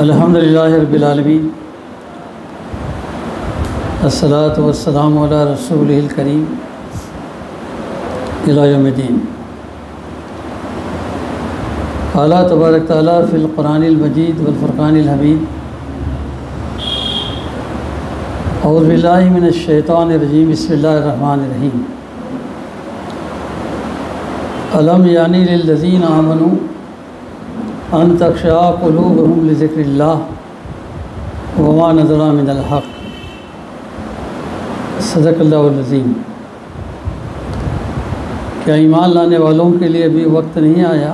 अल्हम्दुलिल्लाहि रब्बिल आलमीन अस्सलातु वस्सलामु अला रसूलिहिल करीम इला यौमिद्दीन। क़ाला तबारक तआला फ़िल क़ुरानिल मजीद वल फ़ुरक़ानिल हमीद। औज़ु बिल्लाहि मिनश शैतानिर रजीम। बिस्मिल्लाहिर रहमानिर रहीम। अलम यानी लिल्लज़ीना आमनू अन तख़शअ क़ुलूबुहुम लिज़िक्रिल्लाह वमा नज़ला मिनल हक़। सदक़ल्लाहुल अज़ीम। क्या ईमान लाने वालों के लिए अभी वक्त नहीं आया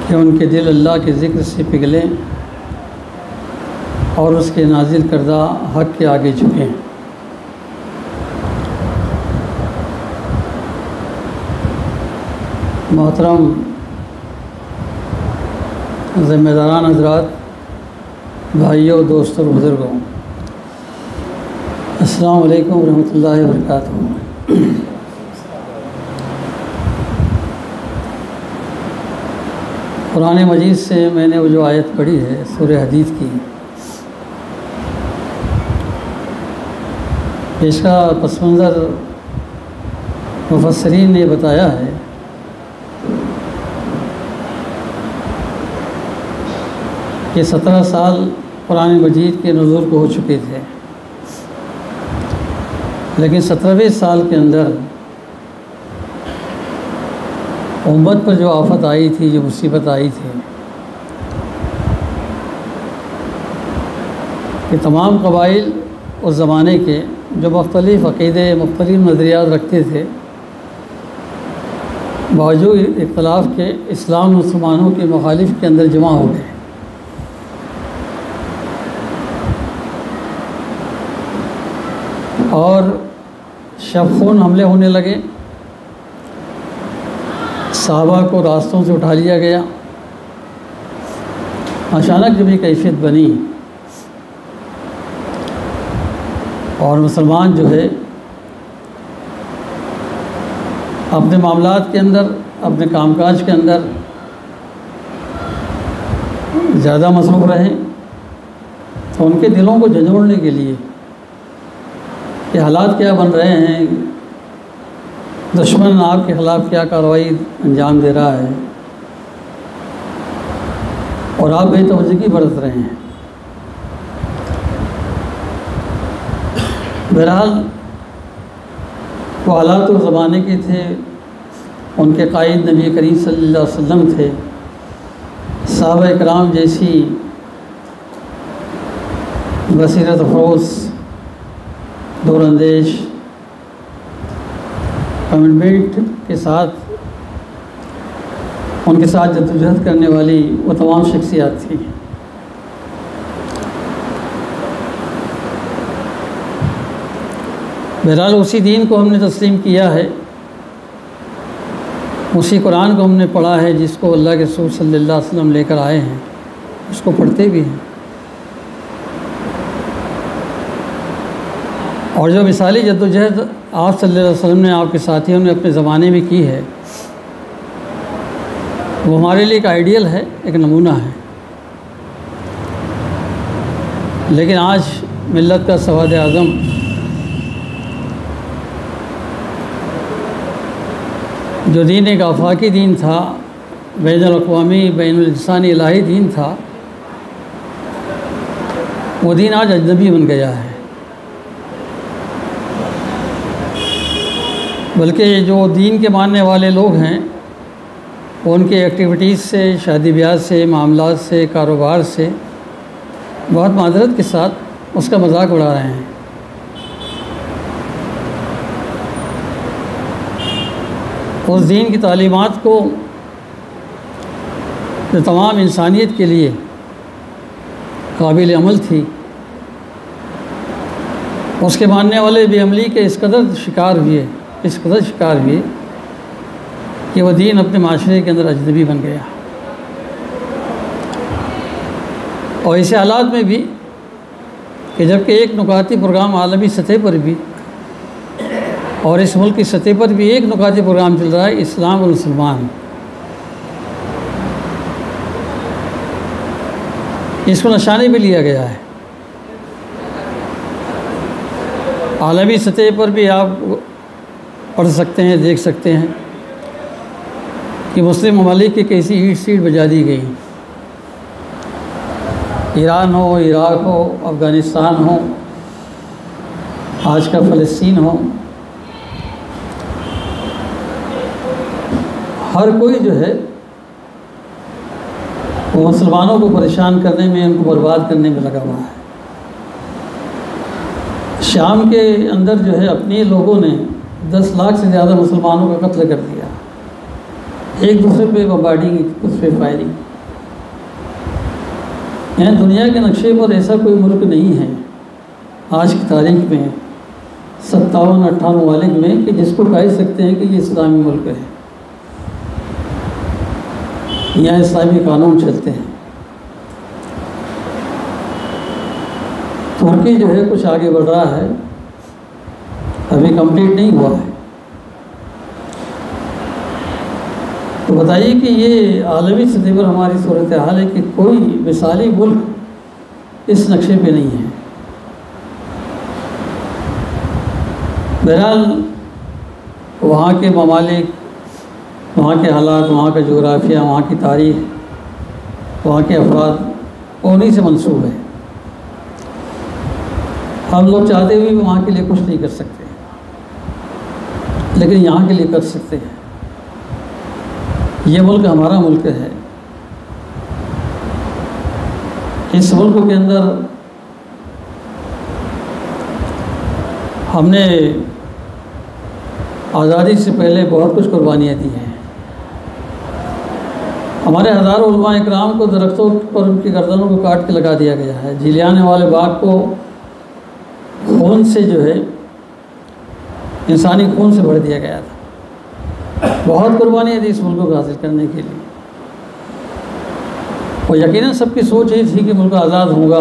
कि उनके दिल अल्लाह के ज़िक्र से पिघलें और उसके नाजिल करदा हक़ के आगे झुकें। मोहतरम ज़िम्मेदारान हज़रात, भाइयों, दोस्तों, बुज़ुर्गों, अस्सलामु अलैकुम रहमतुल्लाहि व बरकातुहू। कुरान मजीद से मैंने वो जो आयत पढ़ी है सूरह हदीद की, इसका पस मंज़र मुफस्सिरीन ने बताया है कि 17 साल कुरान मजीद के नुज़ूल को हो चुके थे, लेकिन 17वें साल के अंदर उम्मत पर जो आफत आई थी, जो मुसीबत आई थी कि तमाम कबाइल उस ज़माने के जो मुख्तलिफ़ अक़ीदे, मुख्तलिफ़ नज़रियात रखते थे, बावजूद इख्तलाफ के इस्लाम मुसलमानों के मुखालिफ के अंदर जमा हो गए। और शब खून हमले होने लगे, सहाबा को रास्तों से उठा लिया गया। अचानक जब ये कैफियत बनी और मुसलमान जो है अपने मामलात के अंदर, अपने कामकाज के अंदर ज़्यादा मसरूफ़ रहे, तो उनके दिलों को झंझोड़ने के लिए कि हालात क्या बन रहे हैं, दुश्मन आपके ख़िलाफ़ क्या कार्रवाई अंजाम दे रहा है और आप बेतवज्जगी बरत रहे हैं। बहरहाल वो हालात उस ज़माने के थे, उनके कायद नबी करीम सल्लल्लाहु अलैहि वसल्लम थे। सहाबा इकराम जैसी बसीरत अफरोज़, दूरअंदेश, कमिटमेंट के साथ उनके साथ जद्दोजहद करने वाली वो तमाम शख्सियात थी। बहरहाल उसी दीन को हमने तस्लीम किया है, उसी कुरान को हमने पढ़ा है जिसको अल्लाह के रसूल सल्लल्लाहु अलैहि वसल्लम लेकर आए हैं, उसको पढ़ते भी हैं। और जो मिसाली जद्दोजहद आप सल्लल्लाहु अलैहि वसल्लम ने, आपके साथियों ने अपने ज़माने में की है, वो हमारे लिए एक आइडियल है, एक नमूना है। लेकिन आज मिल्लत का सवाद आज़म जो दीन एक आफाकी दीन था, बैनुल अक़वामी, बैनुल इंसानी इलाही दीन था, वो दीन आज अजनबी बन गया है। बल्कि जो दीन के मानने वाले लोग हैं, वो उनके एक्टिविटीज़ से, शादी ब्याह से, मामलात से, कारोबार से बहुत मादरत के साथ उसका मजाक उड़ा रहे हैं। उस दीन की तालीमात को जो तमाम इंसानियत के लिए काबिल अमल थी, उसके मानने वाले बेअमली के इस कदर शिकार हुए कि वह दीन अपने माशरे के अंदर अजनबी बन गया। और ऐसे हालात में भी कि जबकि एक नुकाती प्रोग्राम आलमी सतह पर भी और इस मुल्क की सतह पर भी एक नुकाती प्रोग्राम चल रहा है, इस्लाम और मुसलमान। इसको निशाने भी लिया गया है। आलमी सतह पर भी आप पढ़ सकते हैं, देख सकते हैं कि मुस्लिम ममालिक की कैसी ईंट सीट बजा दी गई। ईरान हो, इराक हो, अफ़गानिस्तान हो, आज का फ़लस्तीन हो, हर कोई जो है वो मुसलमानों को परेशान करने में, उनको बर्बाद करने में लगा हुआ है। शाम के अंदर जो है अपने लोगों ने 10 लाख से ज़्यादा मुसलमानों का कत्ल कर दिया, एक दूसरे पे बम्बार्डिंग, उस पे फायरिंग। यहाँ दुनिया के नक्शे पर ऐसा कोई मुल्क नहीं है आज की तारीख में 57-58 ममालिक में कि जिसको कह सकते हैं कि ये इस्लामी मुल्क है, यहाँ इस्लामी कानून चलते हैं। तुर्की जो है कुछ आगे बढ़ रहा है, अभी कंप्लीट नहीं हुआ है। तो बताइए कि ये आलमी सतह पर हमारी सूरत हाल है कि कोई मिसाली मुल्क इस नक्शे पे नहीं है। बहरहाल वहाँ के ममालिक, वहाँ के हालात, वहाँ का जोग्राफिया, वहाँ की तारीख़, वहाँ के अफराद उन्हीं से मंसूब है। हम लोग चाहते हुए भी वहाँ के लिए कुछ नहीं कर सकते, लेकिन यहाँ के लिए कर सकते हैं। ये मुल्क हमारा मुल्क है। इस मुल्क के अंदर हमने आज़ादी से पहले बहुत कुछ कुर्बानियाँ दी हैं। हमारे हज़ारों उलमा इकराम को दरख्तों पर उनकी गर्दनों को काट के लगा दिया गया है। जिलियाने वाले बाग को खून से जो है, इंसानी खून से भर दिया गया था। बहुत कुर्बानियाँ दी इस मुल्क को हासिल करने के लिए। और यकीनन सबकी सोच यही थी कि मुल्क आज़ाद होगा,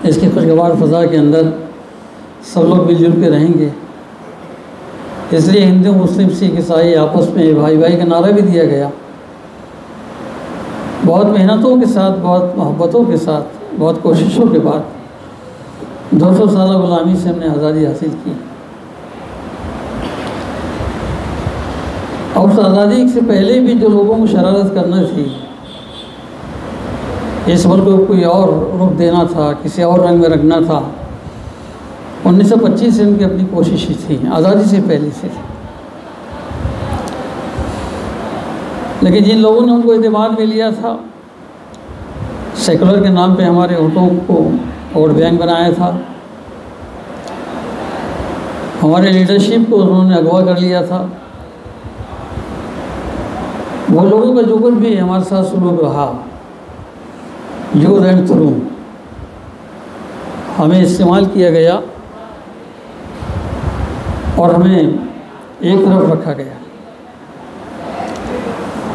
इसकी खुशगवार फ़ज़ा के अंदर सब लोग मिलजुल के रहेंगे। इसलिए हिंदू, मुस्लिम, सिख, ईसाई आपस में भाई भाई का नारा भी दिया गया। बहुत मेहनतों के साथ, बहुत मोहब्बतों के साथ, बहुत कोशिशों के बाद 200 साल गुलामी से हमने आज़ादी हासिल की। और उस आज़ादी से पहले भी जो लोगों को शरारत करना थी, इस मुल्क को कोई और रुख देना था, किसी और रंग में रखना था, 1925 से उनकी अपनी कोशिश थी, आज़ादी से पहले से थी। लेकिन जिन लोगों ने उनको एतमाद में लिया था, सेकुलर के नाम पे हमारे वोटों को वोट बैंक बनाया था, हमारे लीडरशिप को उन्होंने अगवा कर लिया था, वो लोगों का जो कुछ भी हमारे साथ सुलूक रहा, यूज़ एंड थ्रू हमें इस्तेमाल किया गया और हमें एक तरफ रखा गया,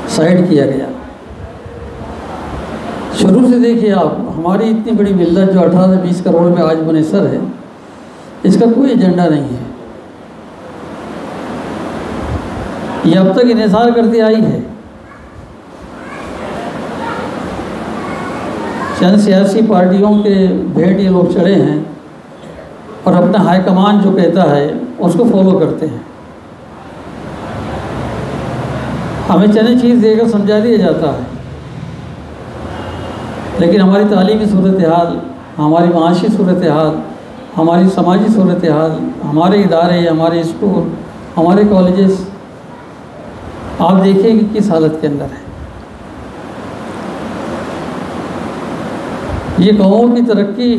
साइड किया गया। शुरू से देखिए आप, हमारी इतनी बड़ी मिल्लत जो 18 से 20 करोड़ में आज मुनसर है, इसका कोई एजेंडा नहीं है। ये अब तक इन्हिसार करती आई है। चंद सियासी पार्टियों के भेंट ये लोग चढ़े हैं और अपना हाईकमान जो कहता है उसको फॉलो करते हैं। हमें चंद चीज़ देकर समझा दिया जाता है, लेकिन हमारी तालीमी सूरत हाल, हमारी माशी सूरत हाल, हमारी समाजी सूरत हाल, हमारे इदारे, हमारे स्कूल, हमारे कॉलेजेस, आप देखिए कि किस हालत के अंदर है। ये कौमों की तरक्की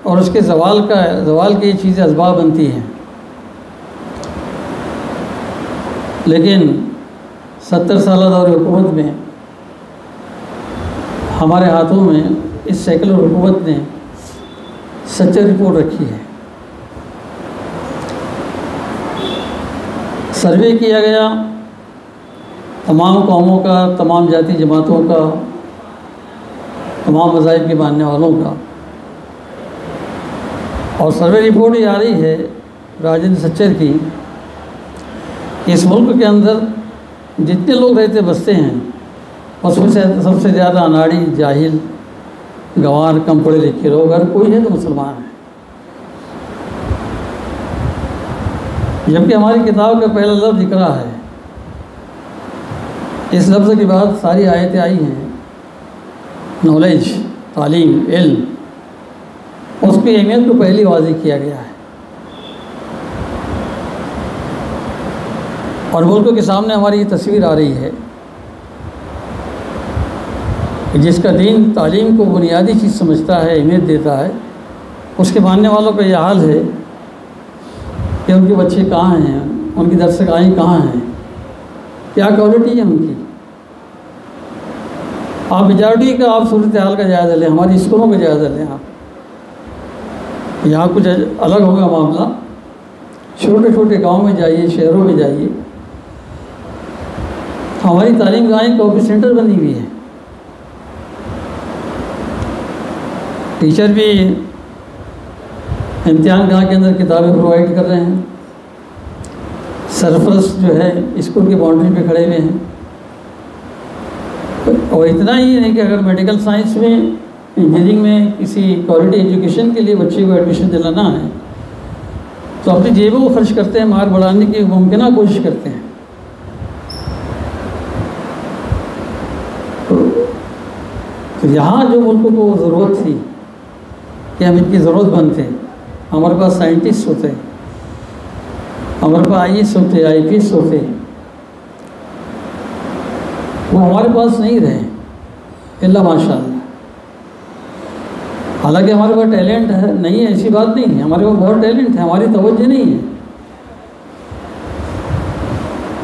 और उसके ज़वाल की ये चीज़ें असबाब बनती हैं, लेकिन 70 साल दौर हुकूमत में हमारे हाथों में इस सेकुलर हुकूमत ने सच्ची रिपोर्ट रखी है। सर्वे किया गया तमाम कौमों का, तमाम जाति जमातों का, तमाम मज़ाहिब के मानने वालों का, और सर्वे रिपोर्ट ये आ रही है राजेंद्र सच्चर की, इस मुल्क के अंदर जितने लोग रहते बसते हैं उसमें से सबसे ज़्यादा अनाड़ी, जाहिल, गंवार कम पढ़े लिखे लोग, अगर कोई है तो मुसलमान है। जबकि हमारी किताब का पहला लफ्ज़ इकरा है। इस लफ्ज़ के बाद सारी आयतें आई हैं, नॉलेज, तालीम, इल्म, उसकी अहमियत को पहली वाज़ेह किया गया है। और मुल्कों के सामने हमारी ये तस्वीर आ रही है कि जिसका दीन तालीम को बुनियादी चीज़ समझता है, अहमियत देता है, उसके मानने वालों का यह हाल है कि उनके बच्चे कहाँ हैं, उनकी दरसगाहें कहाँ हैं, क्या क्वालिटी है उनकी। आप मेजॉरिटी का आप सूरत हाल का जायज़ा लें, हमारे स्कूलों का जायज़ा लें। आप यहाँ कुछ अलग होगा मामला, छोटे छोटे गांव में जाइए, शहरों में जाइए, हमारी तालीम गाहें कॉपी सेंटर बनी हुई है। टीचर भी इम्तिहान गाह के अंदर किताबें प्रोवाइड कर रहे हैं, सरपरस्त जो है स्कूल की बाउंड्री पे खड़े हुए हैं। और इतना ही नहीं कि अगर मेडिकल साइंस में, इंजीनियरिंग में किसी क्वालिटी एजुकेशन के लिए बच्चे को एडमिशन दिलाना है तो अपनी जेबों को खर्च करते हैं, मार्क बढ़ाने की मुमकिन कोशिश करते हैं। तो यहाँ जो मुल्कों को ज़रूरत थी कि हम इनकी ज़रूरत बनते, हमारे पास साइंटिस्ट होते, हमारे पास IAS होते, IPS होते, वो हमारे पास नहीं रहे, इल्ला माशाअल्लाह। हालांकि हमारे पास टैलेंट है, नहीं है ऐसी बात नहीं है, हमारे पास बहुत टैलेंट है, हमारी तवज्जो नहीं है।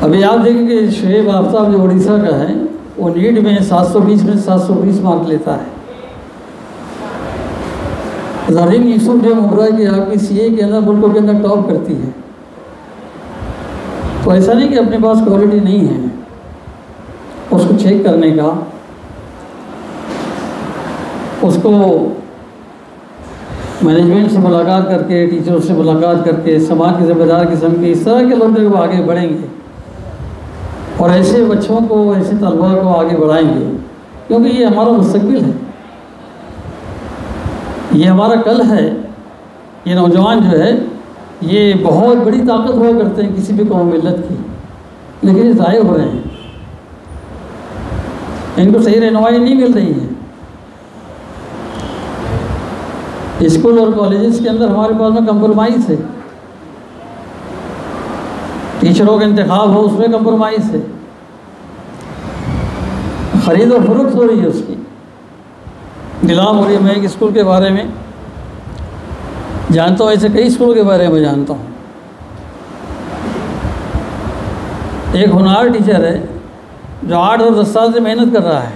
अभी आप देखेंगे शुएब आफ्ताब जो उड़ीसा का है, वो नीट में 720 में 720 मार्क लेता है। ज़रीन यूसुफ जो मुबरा की आपकी CA के अंदर मुल्कों के अंदर टॉप करती है। तो ऐसा नहीं कि अपने पास क्वालिटी नहीं है, उसको चेक करने का, उसको मैनेजमेंट से मुलाकात करके, टीचरों से मुलाकात करके, समाज के ज़िम्मेदार किस्म के इस तरह के लोग जब आगे बढ़ेंगे और ऐसे बच्चों को, ऐसे तलबा को आगे बढ़ाएंगे, क्योंकि ये हमारा मुस्तकबिल है, ये हमारा कल है। ये नौजवान जो है ये बहुत बड़ी ताकत हुआ करते हैं किसी भी कौम मिल्लत की, लेकिन ये ज़ाय हो रहे हैं, इनको सही रहनुमाई नहीं मिल रही है। स्कूल और कॉलेजेस के अंदर हमारे पास में कंप्रोमाइज़ है, टीचरों का इंतखाब हो उसमें कंप्रोमाइज़ है, ख़रीद और फरोख्त हो रही है, उसकी नीलाम हो रही है। मैं एक स्कूल के बारे में जानता हूँ, ऐसे कई स्कूलों के बारे में जानता हूँ। एक होनहार टीचर है जो 8 और 10 साल से मेहनत कर रहा है,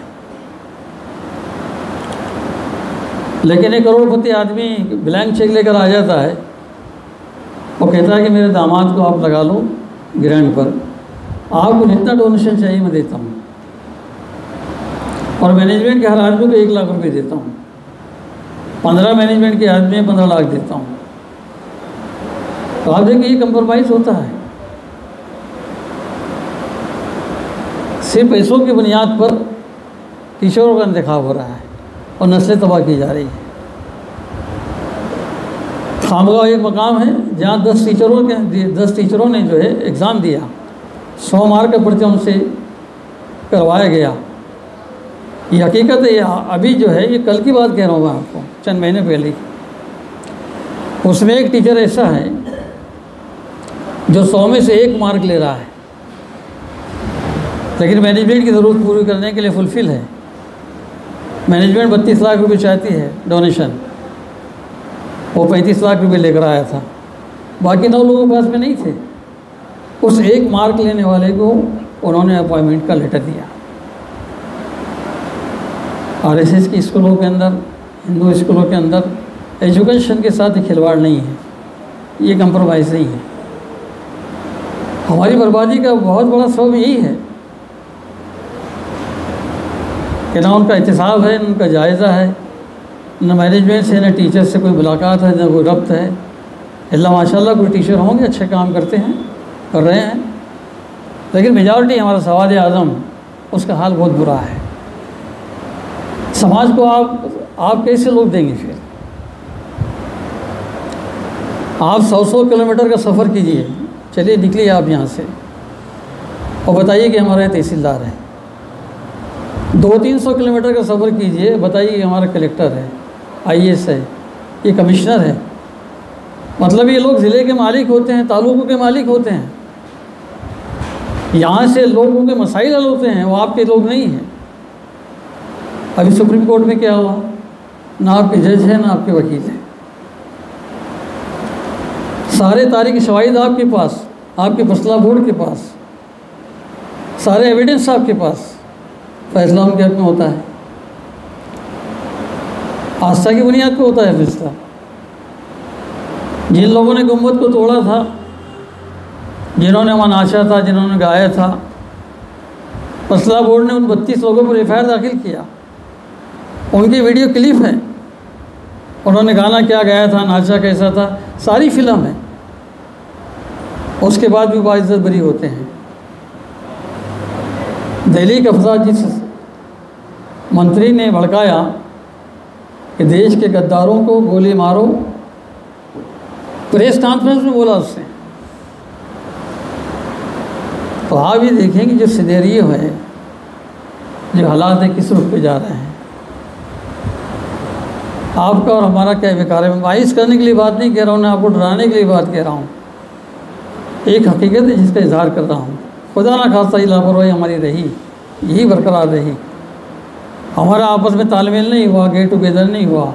लेकिन एक करोड़पति आदमी ब्लैंक चेक लेकर आ जाता है, वो कहता है कि मेरे दामाद को आप लगा लो ग्रांट पर, आपको जितना डोनेशन चाहिए मैं देता हूँ, और मैनेजमेंट के हर आदमी को 1 लाख रुपये देता हूँ, 15 मैनेजमेंट के आदमी 15 लाख देता हूँ। तो आप देखिए ये कंप्रोमाइज़ होता है, सिर्फ पैसों की बुनियाद पर टीचरों का इंतखाब हो रहा है और नस्लें तबाह की जा रही है। खामगांव एक मकाम है जहाँ 10 टीचरों ने जो है एग्ज़ाम दिया, 100 मार्क का पर्चा उनसे करवाया गया। ये हकीकत है, अभी जो है ये कल की बात कह रहा हूँ मैं आपको, चंद महीने पहले। उसमें एक टीचर ऐसा है जो 100 में से 1 मार्क ले रहा है, लेकिन मैनेजमेंट की ज़रूरत पूरी करने के लिए फुलफ़िल है। मैनेजमेंट 32 लाख रुपए चाहती है डोनेशन, वो 35 लाख रुपए लेकर आया था, बाकी 9 लोगों के पास में नहीं थे। उस 1 मार्क लेने वाले को उन्होंने अपॉइंटमेंट का लेटर दिया। RSS की स्कूलों के अंदर, हिंदू स्कूलों के अंदर एजुकेशन के साथ खिलवाड़ नहीं है, ये कंप्रोमाइज़ नहीं है। हमारी बर्बादी का बहुत बड़ा सबब यही है कि ना उनका एहतिसाब है, न उनका जायज़ा है, न मैनेजमेंट से, न टीचर से कोई मुलाकात है, न कोई रब्त है। अल्लाह माशाल्लाह कोई टीचर होंगे अच्छे काम करते हैं, कर रहे हैं, लेकिन मेजॉरिटी हमारा सवाद आज़म उसका हाल बहुत बुरा है। समाज को आप कैसे लोग देंगे फिर? आप 100 किलोमीटर का सफ़र कीजिए, चलिए निकलिए आप यहाँ से और बताइए कि हमारा तहसीलदार है। 200-300 किलोमीटर का सफ़र कीजिए, बताइए कि हमारा कलेक्टर है, IAS है, ये कमिश्नर है। मतलब ये लोग ज़िले के मालिक होते हैं, तालुकों के मालिक होते हैं। यहाँ से लोगों के मसाइल हल होते हैं, वो आपके लोग नहीं हैं। अभी सुप्रीम कोर्ट में क्या हुआ? ना आपके जज हैं, ना आपके वकील हैं। सारे तारीख शवाहिद आपके पास, आपके फैसला बोर्ड के पास, सारे एविडेंस आपके पास, फैसला उनके हक में होता है। आस्था की बुनियाद पे होता है फैसला। जिन लोगों ने गुम्बद को तोड़ा था, जिन्होंने वहाँ नाचा था, जिन्होंने गाया था, फैसला बोर्ड ने उन 32 लोगों पर FIR दाखिल किया। उनकी वीडियो क्लिप है, उन्होंने गाना क्या गाया था, नाचा कैसा था, सारी फिल्म है। उसके बाद भी बाइज्जत बरी होते हैं। दिल्ली का फसाद जिस मंत्री ने भड़काया कि देश के गद्दारों को गोली मारो, प्रेस कॉन्फ्रेंस में बोला उसने। तो आप ये देखें कि जो सिनेरियो है, जो हालात है, किस रुख पे जा रहे हैं। आपका और हमारा क्या बेकार है? मैं मायूस करने के लिए बात नहीं कह रहा हूँ, ना आपको डराने के लिए बात कह रहा हूँ। एक हकीकत है जिसका इजहार कर रहा हूँ। खुदा ना खास्ता ये लापरवाही हमारी रही, यही बरकरार रही, हमारा आपस में तालमेल नहीं हुआ, गेट टुगेदर नहीं हुआ,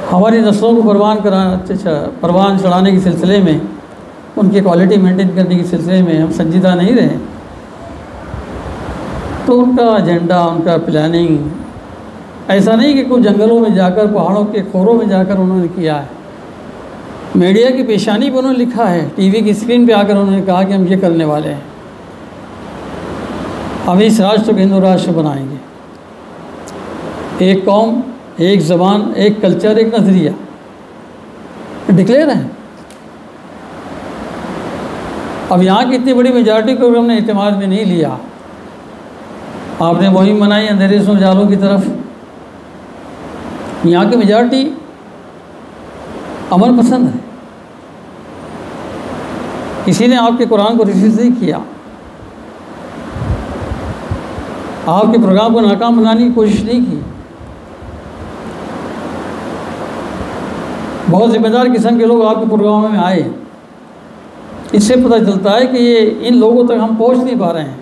हमारी नस्लों को परवान चढ़ाने के सिलसिले में, उनकी क्वालिटी मेंटेन करने के सिलसिले में हम संजीदा नहीं रहे, तो उनका एजेंडा, उनका प्लानिंग ऐसा नहीं कि कुछ जंगलों में जाकर, पहाड़ों के खोरों में जाकर उन्होंने किया है। मीडिया की पेशानी पर उन्होंने लिखा है, टीवी की स्क्रीन पे आकर उन्होंने कहा कि हम ये करने वाले हैं, हम इस राष्ट्र को हिंदू राष्ट्र बनाएंगे। एक कौम, एक ज़बान, एक कल्चर, एक नज़रिया डिक्लेयर है। अब यहाँ की इतनी बड़ी मेजॉरिटी को हमने इत्तेमाद में नहीं लिया। आपने मुहिम बनाई अंधेरे से उजालों की तरफ। यहाँ की मेजॉरिटी अमन पसंद है। किसी ने आपके कुरान को रिफ्यूज़ नहीं किया, आपके प्रोग्राम को नाकाम बनाने की कोशिश नहीं की। बहुत जिम्मेदार किस्म के लोग आपके प्रोग्राम में आए। इससे पता चलता है कि ये इन लोगों तक हम पहुंच नहीं पा रहे हैं।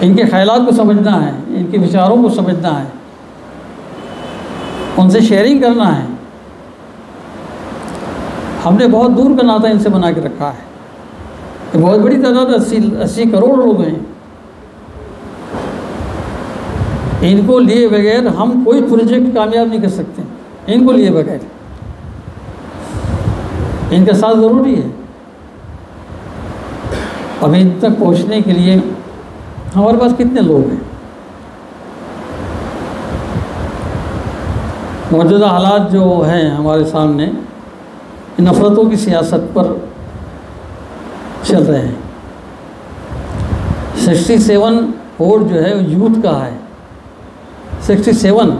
इनके ख्यालात को समझना है, इनके विचारों को समझना है, उनसे शेयरिंग करना है। हमने बहुत दूर का नाता इनसे बना के रखा है। ये बहुत बड़ी तादाद 80 करोड़ लोग हैं। इनको लिए बगैर हम कोई प्रोजेक्ट कामयाब नहीं कर सकते। इनको लिए बगैर इनका साथ ज़रूरी है। अब इन तक पहुंचने के लिए हमारे पास कितने लोग हैं? मौजूदा हालात जो हैं हमारे सामने, नफ़रतों की सियासत पर चल रहे हैं। 67 वोट जो है यूथ का है। 67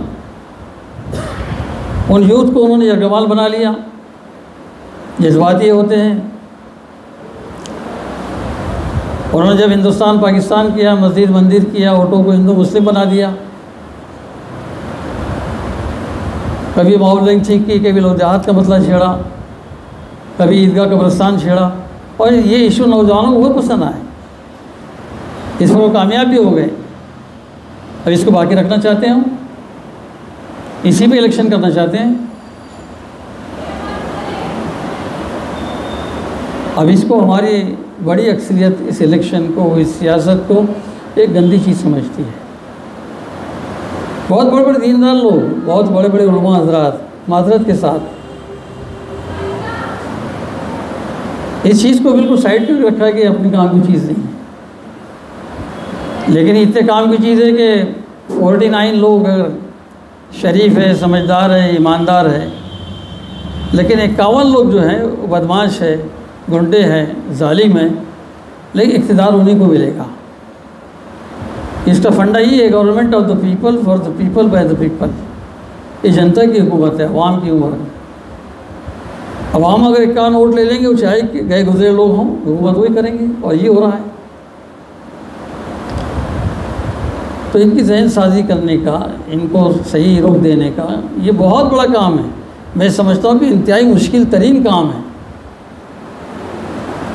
उन यूथ को उन्होंने यरगमाल बना लिया। जज्बाती होते हैं। उन्होंने जब हिंदुस्तान पाकिस्तान किया, मस्जिद मंदिर किया, वोटों को हिंदू मुस्लिम बना दिया। कभी माहौल लिंचिंग की, कभी लोग देहात का मसला छेड़ा, कभी ईदगाह कब्रिस्तान छेड़ा, और ये इशू नौजवानों को बहुत पसंद आए। इस पर वो कामयाब भी हो गए। अब इसको बाकी रखना चाहते हैं हम, इसी पे इलेक्शन करना चाहते हैं। अब इसको हमारी बड़ी अक्सरियत इस इलेक्शन को, इस सियासत को एक गंदी चीज़ समझती है। बहुत बड़े बड़े दीनदार लोग, बहुत बड़े बड़े उलमा हज़रात माज़रत के साथ इस चीज़ को बिल्कुल साइड पर रखा है कि अपनी काम की चीज़ नहीं है। लेकिन इतने काम की चीज़ है कि 49 लोग अगर शरीफ है, समझदार है, ईमानदार है, लेकिन 51 लोग जो हैं वो बदमाश है, गुंडे हैं, जालिम हैं, लेकिन इक़्तिदार उन्हीं को मिलेगा। इसका फंडा ही है government of the people for the people by the people. ये जनता की हुकूमत है, अवाम की हुकूमत है। अवाम अगर एक कान वोट ले लेंगे, वो चाहे गए गुजरे लोग हों, हुकूमत वही करेंगे, और ये हो रहा है। तो इनकी जहन साजी करने का, इनको सही रुख देने का ये बहुत बड़ा काम है। मैं समझता हूँ कि इंतहाई मुश्किल तरीन काम है,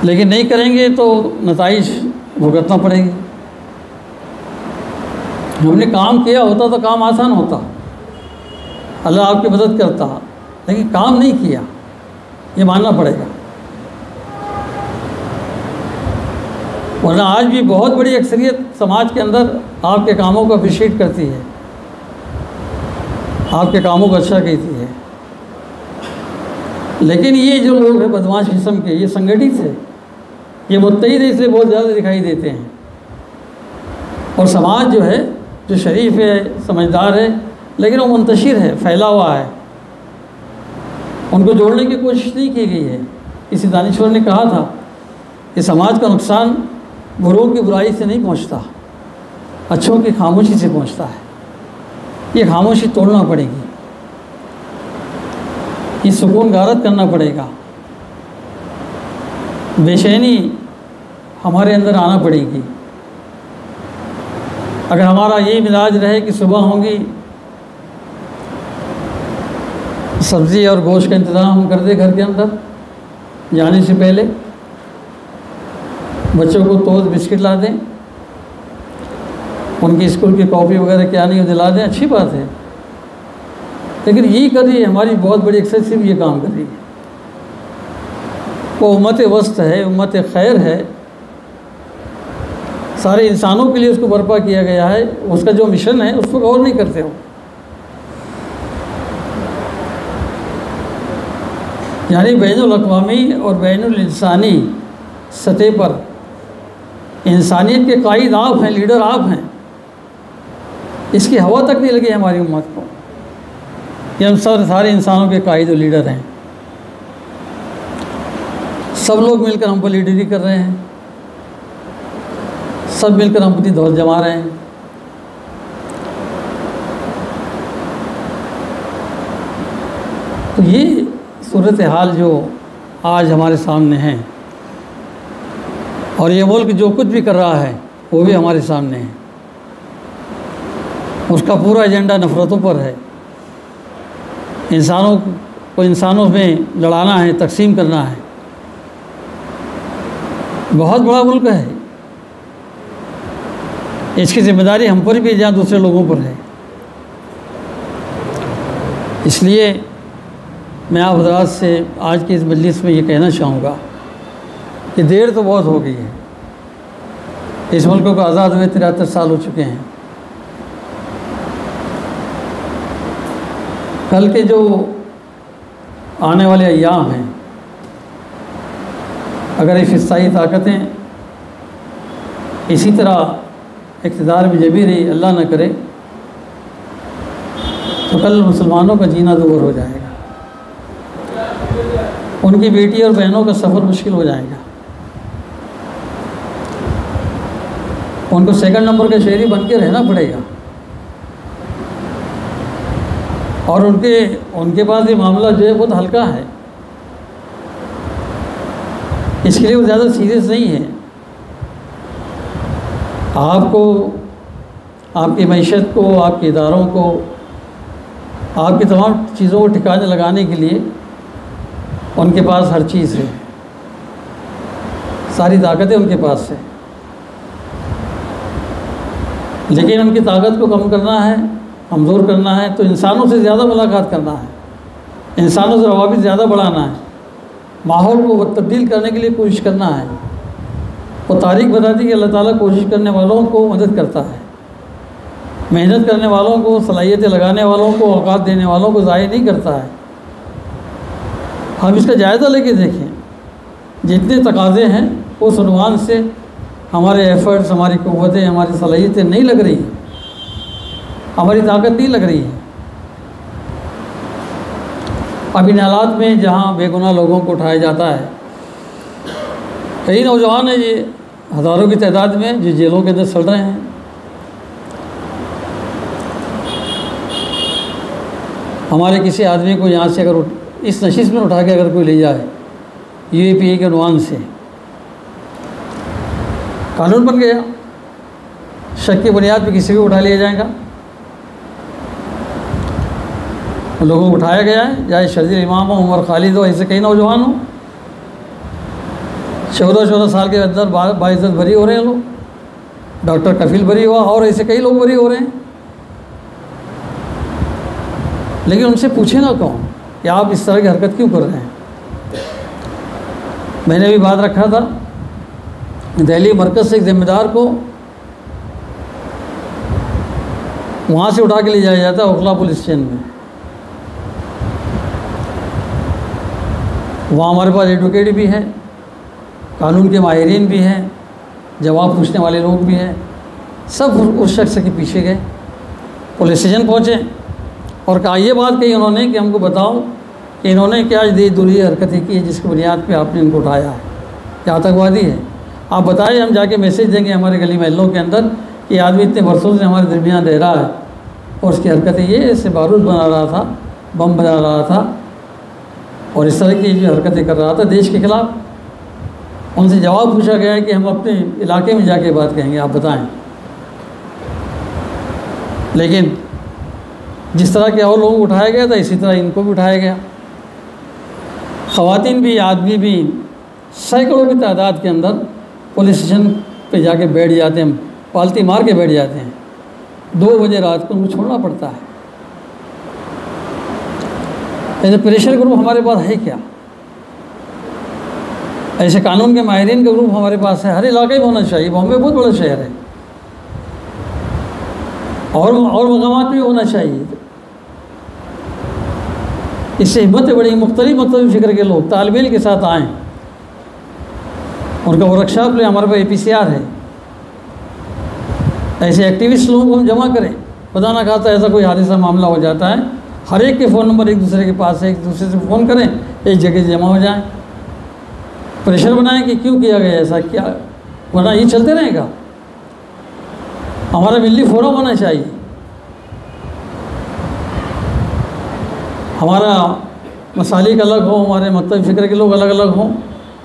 लेकिन नहीं करेंगे तो नताइज भुगतना पड़ेगी। हमने काम किया होता तो काम आसान होता, अल्लाह आपकी मदद करता, लेकिन काम नहीं किया, ये मानना पड़ेगा। वरना आज भी बहुत बड़ी अक्सरियत समाज के अंदर आपके कामों को अप्रिशिएट करती है, आपके कामों को अच्छा कहती है। लेकिन ये जो लोग हैं बदमाश किस्म के, ये संगठित है, ये मुत्तहिद है, इसलिए बहुत ज़्यादा दिखाई देते हैं। और समाज जो है, जो शरीफ है, समझदार है, लेकिन वो मुंतशिर है, फैला हुआ है, उनको जोड़ने की कोशिश नहीं की गई है। किसी दानिश्वर ने कहा था कि समाज का नुकसान बुरों की बुराई से नहीं पहुंचता, अच्छों की खामोशी से पहुंचता है। ये खामोशी तोड़ना पड़ेगी, ये सुकून गारत करना पड़ेगा, बेचैनी हमारे अंदर आना पड़ेगी। अगर हमारा यही मिजाज रहे कि सुबह होंगी, सब्ज़ी और गोश्त का इंतज़ाम हम कर दें घर के अंदर जाने से पहले, बच्चों को टोस्ट बिस्किट ला दें, उनकी स्कूल की कॉपी वगैरह क्या नहीं दिला दें, अच्छी बात है। लेकिन यही कर रही है हमारी बहुत बड़ी एक्सेसिव, ये काम कर रही है। वो उम्मत वस्त है, उम्मत खैर है, सारे इंसानों के लिए उसको बर्पा किया गया है। उसका जो मिशन है उसको गौर नहीं करते हो। यानी बैनुल अक़वामी और बैनुल इंसानी सतह पर इंसानियत के कायद आप हैं, लीडर आप हैं। इसकी हवा तक नहीं लगी हमारी उम्मत को कि हम सारे इंसानों के कायद और लीडर हैं। सब लोग मिलकर हम पर लीडरी कर रहे हैं, सब मिलकर हम अपनी दौलत जमा रहे हैं। तो ये सूरत हाल जो आज हमारे सामने है, और ये मुल्क जो कुछ भी कर रहा है वो भी हमारे सामने है। उसका पूरा एजेंडा नफ़रतों पर है, इंसानों को इंसानों में लड़ाना है, तकसीम करना है। बहुत बड़ा मुल्क है, इसकी जिम्मेदारी हम पर भी है जहाँ दूसरे लोगों पर है। इसलिए मैं आप हज़रात से आज की इस मजलिस में ये कहना चाहूँगा कि देर तो बहुत हो गई है। इस मुल्क को आज़ाद हुए 73 साल हो चुके हैं। कल के जो आने वाले अय्याम हैं, अगर ये फ़िज़ाई ताकतें इसी तरह इक़्तिदार में जबी रही, अल्लाह न करे, तो कल मुसलमानों का जीना दूर हो जाएगा, उनकी बेटी और बहनों का सफ़र मुश्किल हो जाएगा, उनको सेकंड नंबर का शहरी बन के रहना पड़ेगा। और उनके पास ये मामला जो है बहुत हल्का है, इसके लिए वो ज़्यादा सीरियस नहीं है। आपको, आपकी मईशत को, आपके इदारों को, आपकी तमाम चीज़ों को ठिकाने लगाने के लिए उनके पास हर चीज़ है, सारी ताकतें उनके पास है। लेकिन उनकी ताकत को कम करना है, कमज़ोर करना है, तो इंसानों से ज़्यादा मुलाकात करना है, इंसानों से रवाबित ज़्यादा बढ़ाना है, माहौल को तब्दील करने के लिए कोशिश करना है। वो तारीख बताती कि अल्लाह ताला कोशिश करने वालों को मदद करता है, मेहनत करने वालों को, सलाहियतें लगाने वालों को, औकात देने वालों को ज़ाहिर नहीं करता है। हम इसका जायज़ा लेके देखें, जितने तकाज़े हैं उस उन्वान से हमारे एफ़र्ट्स, हमारी क़ुव्वतें, हमारी सलाहियतें नहीं लग रही, हमारी ताकत नहीं लग रही है। अब इन हालात में जहाँ बेगुनाह लोगों को उठाया जाता है, कई नौजवान हैं ये हज़ारों की तादाद में जो जेलों के अंदर सड़ रहे हैं, हमारे किसी आदमी को यहाँ से अगर इस नशिश में उठा के अगर कोई ले जाए UAPA के अनुमान से, कानून बन गया, शक की बुनियाद पर किसी भी उठा लिया जाएगा। लोगों को उठाया गया है, चाहे शर्जील इमाम हो, उमर खालिद हो, ऐसे कई नौजवान हो, 14 साल के अंदर बाइज्जत बरी हो रहे हैं लोग, डॉक्टर कफील बरी हुआ और ऐसे कई लोग बरी हो रहे हैं। लेकिन उनसे पूछे ना कौन कि आप इस तरह की हरकत क्यों कर रहे हैं। मैंने भी बात रखा था, दिल्ली मरकज़ से एक जिम्मेदार को वहाँ से उठा के ले जाया जाता है ओखला पुलिस स्टेशन में। वहाँ हमारे पास एडवोकेट भी है, कानून के माहिरीन भी हैं, जवाब पूछने वाले लोग भी हैं। सब उस शख्स के पीछे गए, पुलिस स्टेशन पहुँचे और कहा, ये बात कही उन्होंने कि हमको बताओ कि इन्होंने क्या देशद्रोही हरकतें की है जिसकी बुनियाद पे आपने इनको उठाया है, क्या आतंकवादी है। आप बताएं, हम जाके मैसेज देंगे हमारे गली महलों के अंदर कि आदमी इतने वर्षों से हमारे दरमियान रह रहा है और उसकी हरकतें ये ऐसे बारूद बना रहा था, बम बना रहा था और इस तरह की जो हरकतें कर रहा था देश के ख़िलाफ़। उनसे जवाब पूछा गया है कि हम अपने इलाके में जाके बात कहेंगे, आप बताएं। लेकिन जिस तरह के और लोगों को उठाया गया था इसी तरह इनको भी उठाया गया। ख़वातीन भी, आदमी भी सैकड़ों की तादाद के अंदर पुलिस स्टेशन पे जाके बैठ जाते हैं, पालती मार के बैठ जाते हैं। 2 बजे रात को उनको छोड़ना पड़ता है। ऐसे प्रेशर ग्रुप हमारे पास है क्या? ऐसे कानून के माहिरीन का ग्रुप हमारे पास है, हर इलाके में होना चाहिए। बॉम्बे बहुत बड़ा शहर है और मकामात भी होना चाहिए। इससे हिम्मत बड़ी, मुख्तलिफ फिक्र के लोग तालमेल के साथ आएँ, उनका वर्कशॉप ले। हमारे पास APCR है, ऐसे एक्टिविस्ट लोगों को हम जमा करें। खुदा ना खाता ऐसा कोई हादसा मामला हो जाता है, हर एक के फ़ोन नंबर एक दूसरे के पास है, एक दूसरे से फ़ोन करें, एक जगह जमा हो जाएं, प्रेशर बनाएं कि क्यों किया गया ऐसा, क्या, वरना ये चलते रहेगा। हमारा मिली फोरम होना चाहिए, हमारा मसालिक अलग हो, हमारे मतलब फ़िक्र के लोग अलग अलग हों,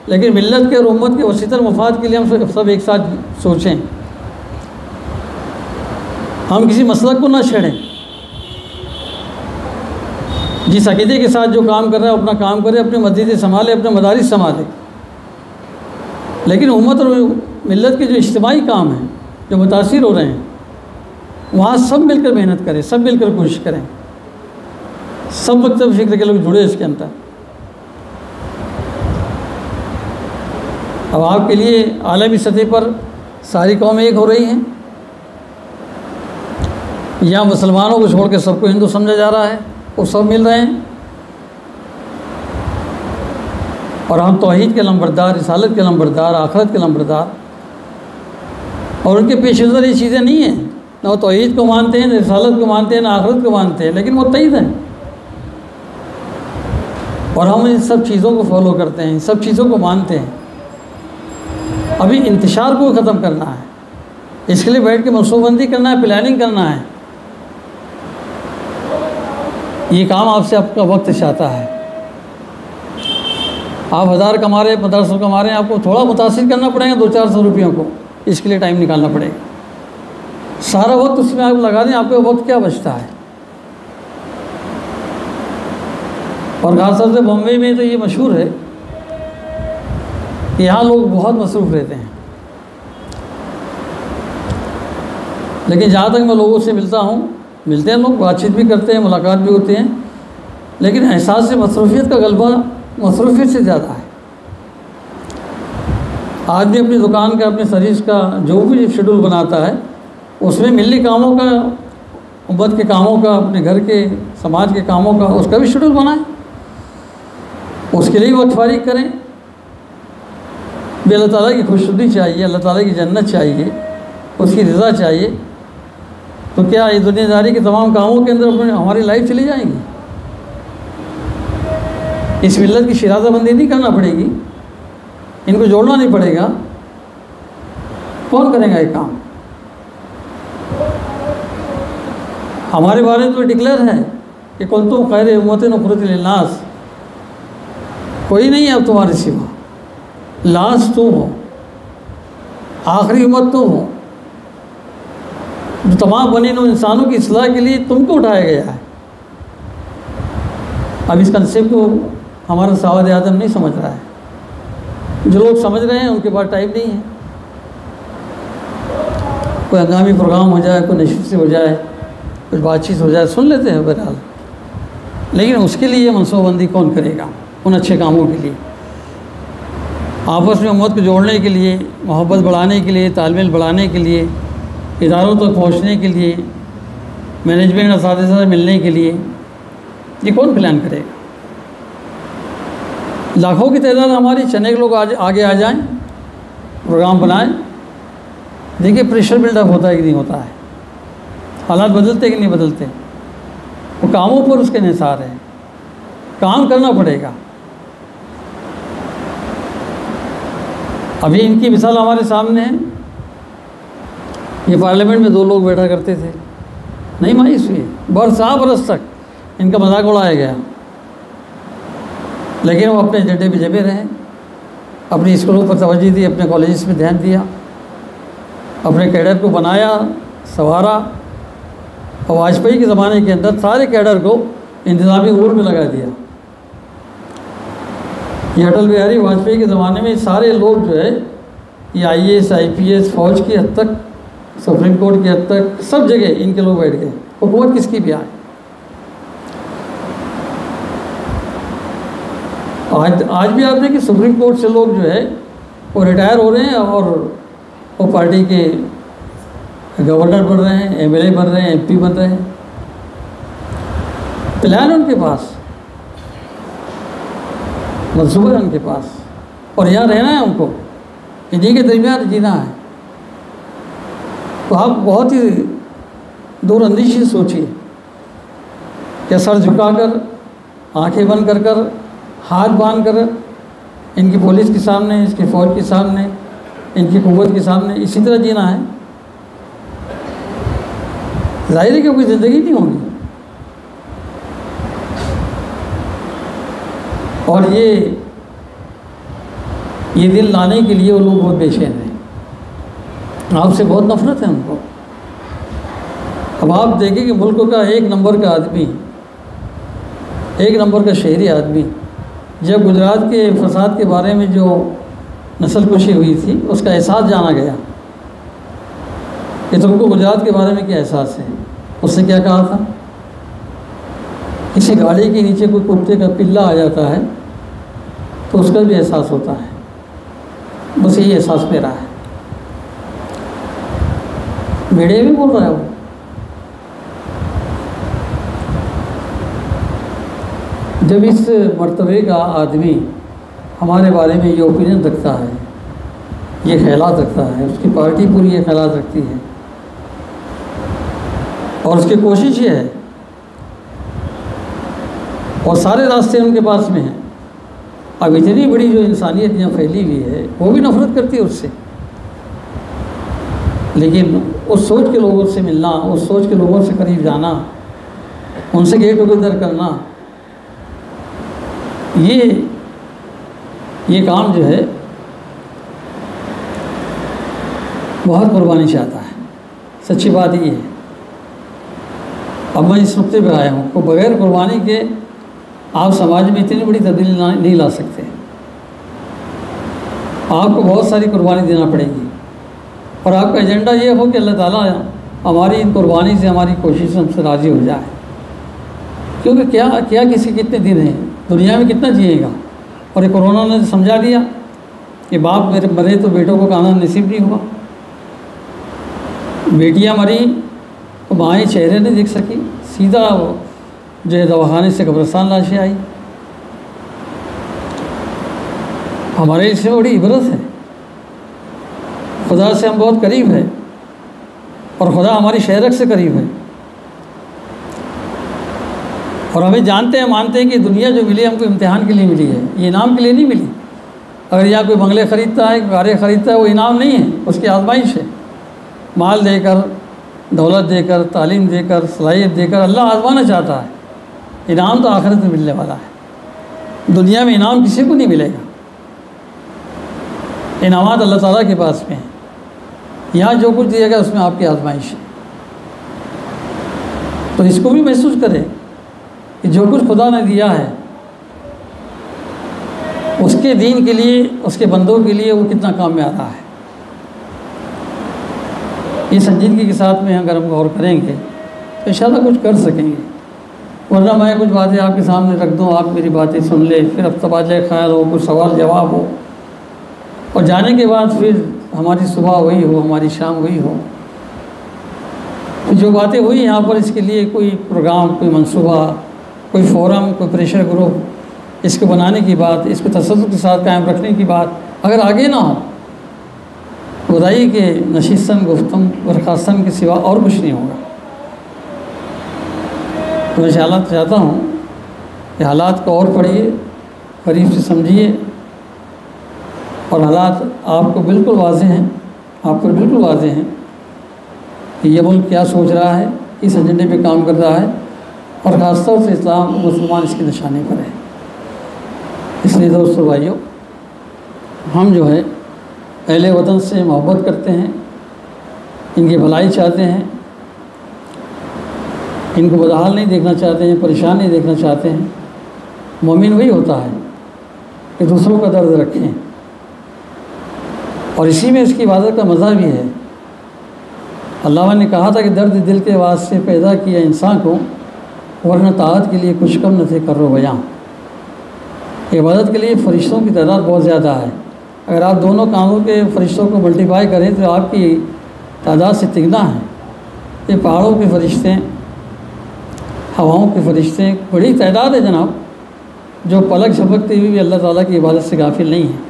लेकिन मिल्लत के और उम्मत के वसीतर मफाद के लिए हम सब एक साथ सोचें। हम किसी मसलक को ना छेड़ें। जिस अक़ीदे के साथ जो काम कर रहा है अपना काम करे, अपने मस्जिदें संभाले, अपने मदारिस संभाले, लेकिन उम्मत और मिल्लत के जो इज्तिमाई काम हैं जो मुतासिर हो रहे हैं वहाँ सब मिलकर मेहनत करें, सब मिलकर कोशिश करें, सब मकतब फ़िक्र के लोग जुड़े इसके अंदर। अब आपके लिए आलमी सतह पर सारी कौमें एक हो रही हैं, यहाँ मुसलमानों को छोड़ के सबको हिंदू समझा जा रहा है, वो सब मिल रहे हैं और हम तौहीद के लंबरदार, रिसालत के लंबरदार, आखिरत के लंबरदार। और उनके पेश नज़र ये चीज़ें नहीं हैं, ना वो तौहीद को मानते हैं, ना रिसालत को मानते हैं, ना आखिरत को मानते हैं, लेकिन मुत्तहिद हैं और हम इन सब चीज़ों को फॉलो करते हैं, इन सब चीज़ों को मानते हैं। अभी इंतशार को ख़त्म करना है, इसके लिए बैठ के मनसूबबंदी करना है, प्लानिंग करना है। ये काम आपसे आपका वक्त चाहता है। आप 1000 कमा रहे, 1500 कमा रहे हैं, आपको थोड़ा मुतासिर करना पड़ेगा 200-400 रुपयों को, इसके लिए टाइम निकालना पड़ेगा। सारा वक्त उसमें आप लगा दें, आपका वक्त क्या बचता है। और खासतौर से बम्बई में तो ये मशहूर है कि यहाँ लोग बहुत मसरूफ़ रहते हैं, लेकिन जहाँ तक मैं लोगों से मिलते हैं लोग, बातचीत भी करते हैं, मुलाकात भी होती हैं, लेकिन एहसास से मसरूफ़ियत का गलबा मसरूफ़ियत से ज़्यादा है। आदमी अपनी दुकान का, अपने सर्विस का जो भी शेड्यूल बनाता है उसमें मिली कामों का, उम्मत के कामों का, अपने घर के, समाज के कामों का, उसका भी शेड्यूल बनाएं, उसके लिए वक्त फारिग करें। भी अल्लाह ताला की खुशनुदी चाहिए, अल्लाह ताला की जन्नत चाहिए, उसकी रज़ा चाहिए, तो क्या ये दुनियादारी के तमाम कामों के अंदर हमारी लाइफ चली जाएगी? इस मिल्लत की शिराज़ाबंदी नहीं करना पड़ेगी, इनको जोड़ना नहीं पड़ेगा, कौन करेगा ये काम? हमारे बारे में तो डिक्लेयर है कि कुंतुम खैर उम्मतिन उखरिजत लिन्नास, कोई नहीं है अब तुम्हारे सिवा, लास्ट तुम हो, आखिरी उम्मत तुम हो, जो तमाम बनी नौ इंसानों की इस्लाह के लिए तुमको उठाया गया है। अब इस कंसेप्ट को हमारा सावद आदम नहीं समझ रहा है। जो लोग समझ रहे हैं उनके पास टाइम नहीं है। कोई हंगामी प्रोग्राम हो जाए, कोई नशस्त हो जाए, कुछ बातचीत हो जाए, सुन लेते हैं बहरहाल, लेकिन उसके लिए मनसूबबंदी कौन करेगा उन अच्छे कामों के लिए? आपस में उम्मत को जोड़ने के लिए, मोहब्बत बढ़ाने के लिए, तालमेल बढ़ाने के लिए, इदारों तक पहुँचने के लिए, मैनेजमेंट असातिज़ा से मिलने के लिए, ये कौन प्लान करेगा? लाखों की तादाद हमारी, चने के लोग आज आगे आ जाएं, प्रोग्राम बनाएं। देखिए प्रेशर बिल्डअप होता है कि नहीं होता है, हालात बदलते कि नहीं बदलते। वो कामों पर उसके निसार है, काम करना पड़ेगा। अभी इनकी मिसाल हमारे सामने है। ये पार्लियामेंट में 2 लोग बैठा करते थे, नहीं मायूस हुए, बरस तक इनका मजाक उड़ाया गया, लेकिन वो अपने एजेंडे पे जमे रहे, अपनी स्कूलों पर तवज्जो दी, अपने कॉलेजेस में ध्यान दिया, अपने कैडर को बनाया, संवारा। और वाजपेयी के ज़माने के अंदर सारे कैडर को इंतज़ामी उम्र में लगा दिया। ये अटल बिहारी वाजपेयी के ज़माने में सारे लोग जो है, ये IAS IPS फ़ौज की हद तक, सुप्रीम कोर्ट की हद तक, सब जगह इनके लोग बैठ गए। हुकूमत किसकी भी आए, आज भी आप देखिए सुप्रीम कोर्ट से लोग जो है वो रिटायर हो रहे हैं और वो पार्टी के गवर्नर बन रहे हैं, MLA बन रहे हैं, MP बन रहे हैं। प्लान उनके पास, मंसूबा है उनके पास, और यहाँ रहना है उनको, इन्हीं के दरमियान जीना है। तो आप बहुत ही दूरअंदेशी सोचिए, क्या सर झुकाकर, आंखें बंद कर हाथ बांध कर इनकी पुलिस के सामने, इसकी फ़ौज के सामने, इनकी कुव्वत के सामने इसी तरह जीना है? जाहिर है कि कोई ज़िंदगी नहीं होगी। और ये दिन लाने के लिए वो लोग बहुत बेचैन हैं, आपसे बहुत नफरत है उनको। अब आप देखें कि मुल्क का 1 नंबर का आदमी, 1 नंबर का शहरी आदमी, जब गुजरात के फसाद के बारे में जो नस्लकुशी हुई थी उसका एहसास जाना गया कि तुमको गुजरात के बारे में क्या एहसास है, उसने क्या कहा था? किसी गाड़ी के नीचे कोई कुत्ते का पिल्ला आ जाता है तो उसका भी एहसास होता है, बस यही एहसास मेरा है। मीडिया भी बोल रहा है वो। जब इस मर्तबे का आदमी हमारे बारे में ये ओपिनियन रखता है, ये ख्यालात रखता है, उसकी पार्टी पूरी ये ख्यालात रखती है और उसकी कोशिश ये है और सारे रास्ते उनके पास में हैं। अब इतनी बड़ी जो इंसानियत यहाँ फैली हुई है वो भी नफरत करती है उससे, लेकिन उस सोच के लोगों से मिलना, उस सोच के लोगों से करीब जाना, उनसे गेट टुगेदर करना, ये काम जो है बहुत कुर्बानी चाहता है। सच्ची बात ये है। अब मैं इस नुक्ते पे आया हूँ को बग़ैर कुर्बानी के आप समाज में इतनी बड़ी तब्दीली नहीं ला सकते। आपको बहुत सारी कुर्बानी देना पड़ेगी और आपका एजेंडा ये हो कि अल्लाह ताला हमारी इन कुर्बानी से, हमारी कोशिश से हमसे राज़ी हो जाए। क्योंकि क्या किसी कितने दिन हैं, दुनिया में कितना जिएगा। और ये कोरोना ने समझा दिया कि बाप मेरे मरे तो बेटों को खाना नसीब नहीं हुआ, बेटियां मरी तो माएँ चेहरे नहीं दिख सकी, सीधा जो है दवाखाने से कब्रिस्तान लाशें आई। हमारे इससे बड़ी इबरत है। खुदा से हम बहुत करीब हैं और खुदा हमारी शहरक से करीब है और हमें जानते हैं, मानते हैं कि दुनिया जो मिली हमको इम्तिहान के लिए मिली है, ये इनाम के लिए नहीं मिली। अगर यहाँ कोई बंगले ख़रीदता है, कारें ख़रीदता है, वो इनाम नहीं है, उसकी आजमाइश है। माल देकर, दौलत देकर, तालीम देकर, सलाहियत देकर अल्लाह आजमाना चाहता है। इनाम तो आखिरत में मिलने वाला है। दुनिया में इनाम किसी को नहीं मिलेगा, इनामात अल्लाह ताला के पास में है। यहाँ जो कुछ दिया गया उसमें आपकी आजमाइश है। तो इसको भी महसूस करें कि जो कुछ खुदा ने दिया है उसके दीन के लिए, उसके बंदों के लिए वो कितना काम में आ रहा है। ये संजीदगी के साथ में अगर हम गौर करेंगे तो इंशाल्लाह कुछ कर सकेंगे। वरना मैं कुछ बातें आपके सामने रख दूँ, आप मेरी बातें सुन ले, फिर अब तबादला ख्याल हो, कुछ सवाल जवाब हो, और जाने के बाद फिर हमारी सुबह वही हो, हमारी शाम वही हो। तो जो बातें हुई यहाँ पर, इसके लिए कोई प्रोग्राम, कोई मंसूबा, कोई फोरम, कोई प्रेशर ग्रुप, इसको बनाने की बात, इसको तसल्लुक के साथ कायम रखने की बात अगर आगे ना हो, खुदाई के नशीसन गुफ्तम बरखास्तन के सिवा और कुछ नहीं होगा। तो मैं चाहता हूँ कि हालात को और पढ़िए, करीब से समझिए, और हालात आपको बिल्कुल वाज़ेह हैं, आप पर बिल्कुल वाज़ेह हैं कि ये मुल्क क्या सोच रहा है, किस एजेंडे पे काम कर रहा है, और ख़ासतौर से इस्लाम और मुसलमान इसके निशाने पर है। इसलिए दोस्तों भाइयों, हम जो है अहले वतन से मोहब्बत करते हैं, इनकी भलाई चाहते हैं, इनको बदहाल नहीं देखना चाहते हैं, परेशान नहीं देखना चाहते हैं। मोमिन वही होता है कि दूसरों का दर्द रखें, और इसी में इसकी इबादत का मज़ा भी है। अल्लाह ने कहा था कि दर्द दिल के वास्ते पैदा किया इंसान को, वरना ताअत के लिए कुछ कम न थे करो बयां। इबादत के लिए फ़रिश्तों की तादाद बहुत ज़्यादा है। अगर आप दोनों कामों के फ़रिश्तों को मल्टीप्लाई करें तो आपकी तादाद से तिगना है। ये पहाड़ों के फ़रिश्ते, हवाओं के फ़रिश्ते, बड़ी तादाद है जनाब, जो पलक झपकते हुए भी अल्लाह ताला की इबादत से गाफिल नहीं है।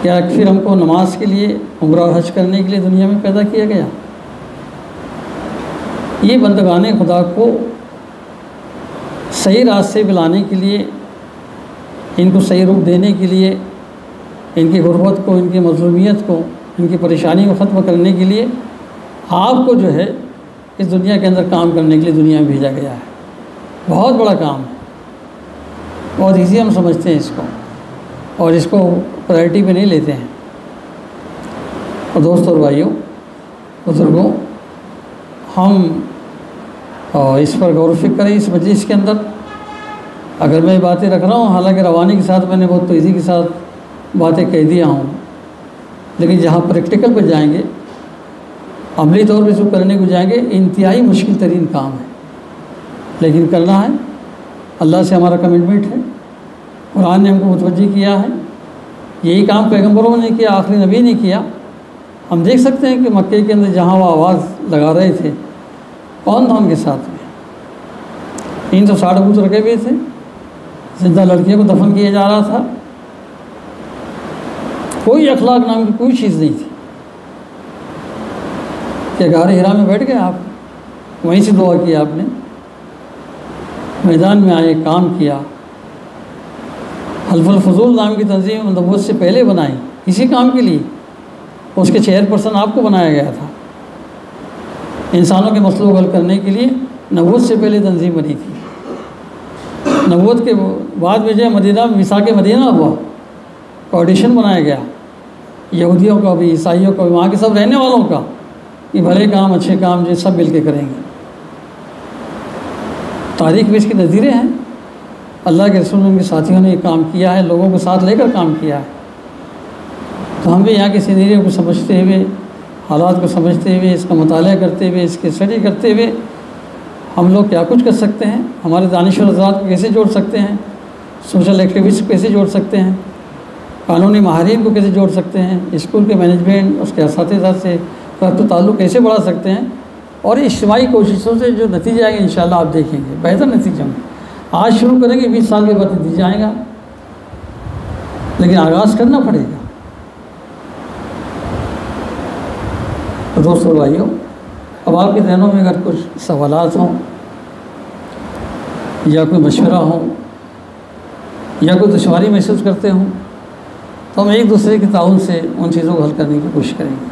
क्या फिर हमको नमाज के लिए, उम्रा और हज करने के लिए दुनिया में पैदा किया गया? ये बंदगाने खुदा को सही रास्ते पे लाने के लिए, इनको सही रूप देने के लिए, इनकी गुर्बत को, इनकी मज़लूमियत को, इनकी परेशानी को ख़त्म करने के लिए आपको जो है इस दुनिया के अंदर काम करने के लिए दुनिया में भेजा गया है। बहुत बड़ा काम है, बहुत ईजी हम समझते हैं इसको, और इसको प्रायोरिटी पे नहीं लेते हैं। और दोस्तों और भाइयों, बुज़ुर्गों, हम इस पर गौर फ़िक्र करें इस मजलिस के अंदर। अगर मैं बातें रख रहा हूँ, हालांकि रवानी के साथ मैंने बहुत तेज़ी के साथ बातें कह दिया हूँ, लेकिन जहाँ प्रैक्टिकल पर जाएंगे, अमली तौर पर इसको करने को जाएंगे, इंतहाई मुश्किल तरीन काम है, लेकिन करना है। अल्लाह से हमारा कमिटमेंट है, कुरान ने हमको मुतवज्जी किया है। यही काम पैगम्बरों ने किया, आखिरी नबी ने किया। हम देख सकते हैं कि मक्के के अंदर जहाँ वो आवाज़ लगा रहे थे, कौन था उनके साथ में? 360 बूत रखे हुए थे, जिंदा लड़कियों को दफन किया जा रहा था। कोई अखलाक नाम की कोई चीज़ नहीं थी। क्या गारे हिरा में बैठ गए आप? वहीं से दुआ किया आपने, मैदान में आए, काम किया। हल्फुल फजूल नाम की तंजीम नबूवत से पहले बनाई, इसी काम के लिए। उसके चेयरपर्सन आपको बनाया गया था। इंसानों के मसलों को हल करने के लिए नबूवत से पहले तंजीम बनी थी। नबूवत के बाद में जो मदीना में मिसाक मदीना हुआ, ऑडिशन बनाया गया यहूदियों का भी, ईसाइयों का भी, वहाँ के सब रहने वालों का, कि भले काम, अच्छे काम जो सब मिल के करेंगे। तारीख़ में इसकी नज़ीरें हैं। अल्लाह के रसूल, उनके साथियों ने ये काम किया है, लोगों को साथ लेकर काम किया है। तो हम भी यहाँ के सीनरियों को समझते हुए, हालात को समझते हुए, इसका मुताला करते हुए, इसके स्टडी करते हुए हम लोग क्या कुछ कर सकते हैं, हमारे दानिशवर हज़रात को कैसे जोड़ सकते हैं, सोशल एक्टिविस्ट को कैसे जोड़ सकते हैं, कानूनी माहिरीन को कैसे जोड़ सकते हैं, स्कूल के मैनेजमेंट, उसके असातिज़ा से रब्त ताल्लुक़ कैसे बढ़ा सकते हैं, और इज्तिमाई कोशिशों से जो नतीजे आएंगे इंशाअल्लाह आप देखेंगे बेहतर नतीजे होंगे। आज शुरू करेंगे, 20 साल के बाद नतीजा आएगा, लेकिन आगाज़ करना पड़ेगा। तो दोस्तों भाइयों, अब आपके ज़हनों में अगर कुछ सवालात हों, या कोई मशवरा हो, या कोई दुश्वारी महसूस करते हों, तो हम एक दूसरे के ताउन से उन चीज़ों को हल करने की कोशिश करेंगे।